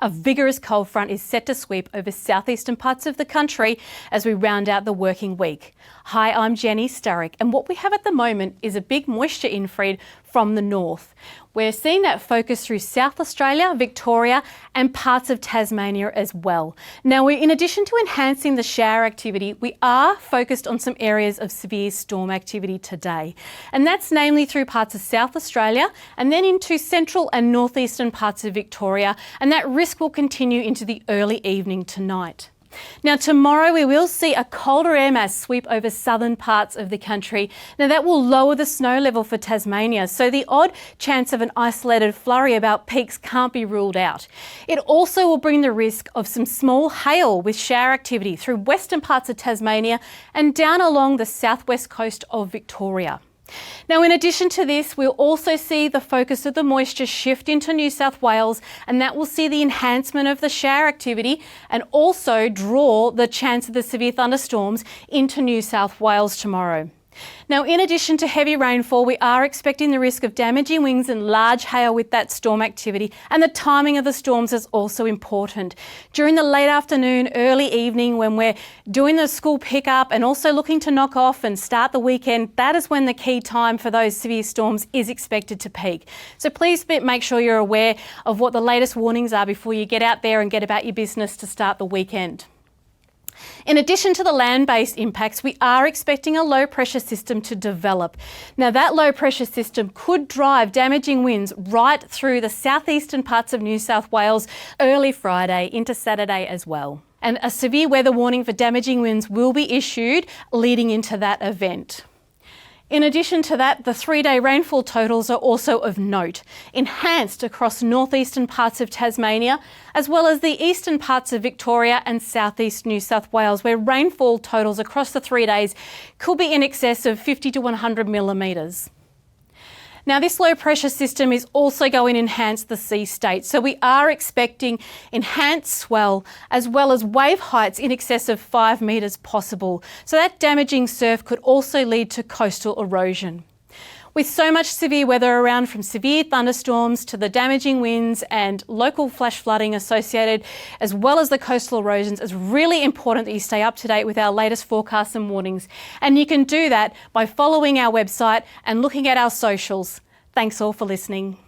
A vigorous cold front is set to sweep over southeastern parts of the country as we round out the working week. Hi, I'm Jenny Sturrock, and what we have at the moment is a big moisture infeed from the north. We're seeing that focus through South Australia, Victoria and parts of Tasmania as well. Now, in addition to enhancing the shower activity, we are focused on some areas of severe storm activity today. And that's namely through parts of South Australia and then into central and northeastern parts of Victoria, and that risk will continue into the early evening tonight. Now tomorrow we will see a colder air mass sweep over southern parts of the country. Now that will lower the snow level for Tasmania, so the odd chance of an isolated flurry about peaks can't be ruled out. It also will bring the risk of some small hail with shower activity through western parts of Tasmania and down along the southwest coast of Victoria. Now, in addition to this, we'll also see the focus of the moisture shift into New South Wales, and that will see the enhancement of the shower activity and also draw the chance of the severe thunderstorms into New South Wales tomorrow. Now, in addition to heavy rainfall, we are expecting the risk of damaging winds and large hail with that storm activity, and the timing of the storms is also important. During the late afternoon, early evening, when we're doing the school pickup and also looking to knock off and start the weekend, that is when the key time for those severe storms is expected to peak. So please make sure you're aware of what the latest warnings are before you get out there and get about your business to start the weekend. In addition to the land-based impacts, we are expecting a low-pressure system to develop. Now, that low-pressure system could drive damaging winds right through the southeastern parts of New South Wales early Friday into Saturday as well. And a severe weather warning for damaging winds will be issued leading into that event. In addition to that, the 3-day rainfall totals are also of note, enhanced across northeastern parts of Tasmania, as well as the eastern parts of Victoria and southeast New South Wales, where rainfall totals across the 3 days could be in excess of 50 to 100 millimetres. Now, this low pressure system is also going to enhance the sea state, so we are expecting enhanced swell as well as wave heights in excess of 5 metres possible. So that damaging surf could also lead to coastal erosion. With so much severe weather around, from severe thunderstorms to the damaging winds and local flash flooding associated, as well as the coastal erosions, it's really important that you stay up to date with our latest forecasts and warnings. And you can do that by following our website and looking at our socials. Thanks all for listening.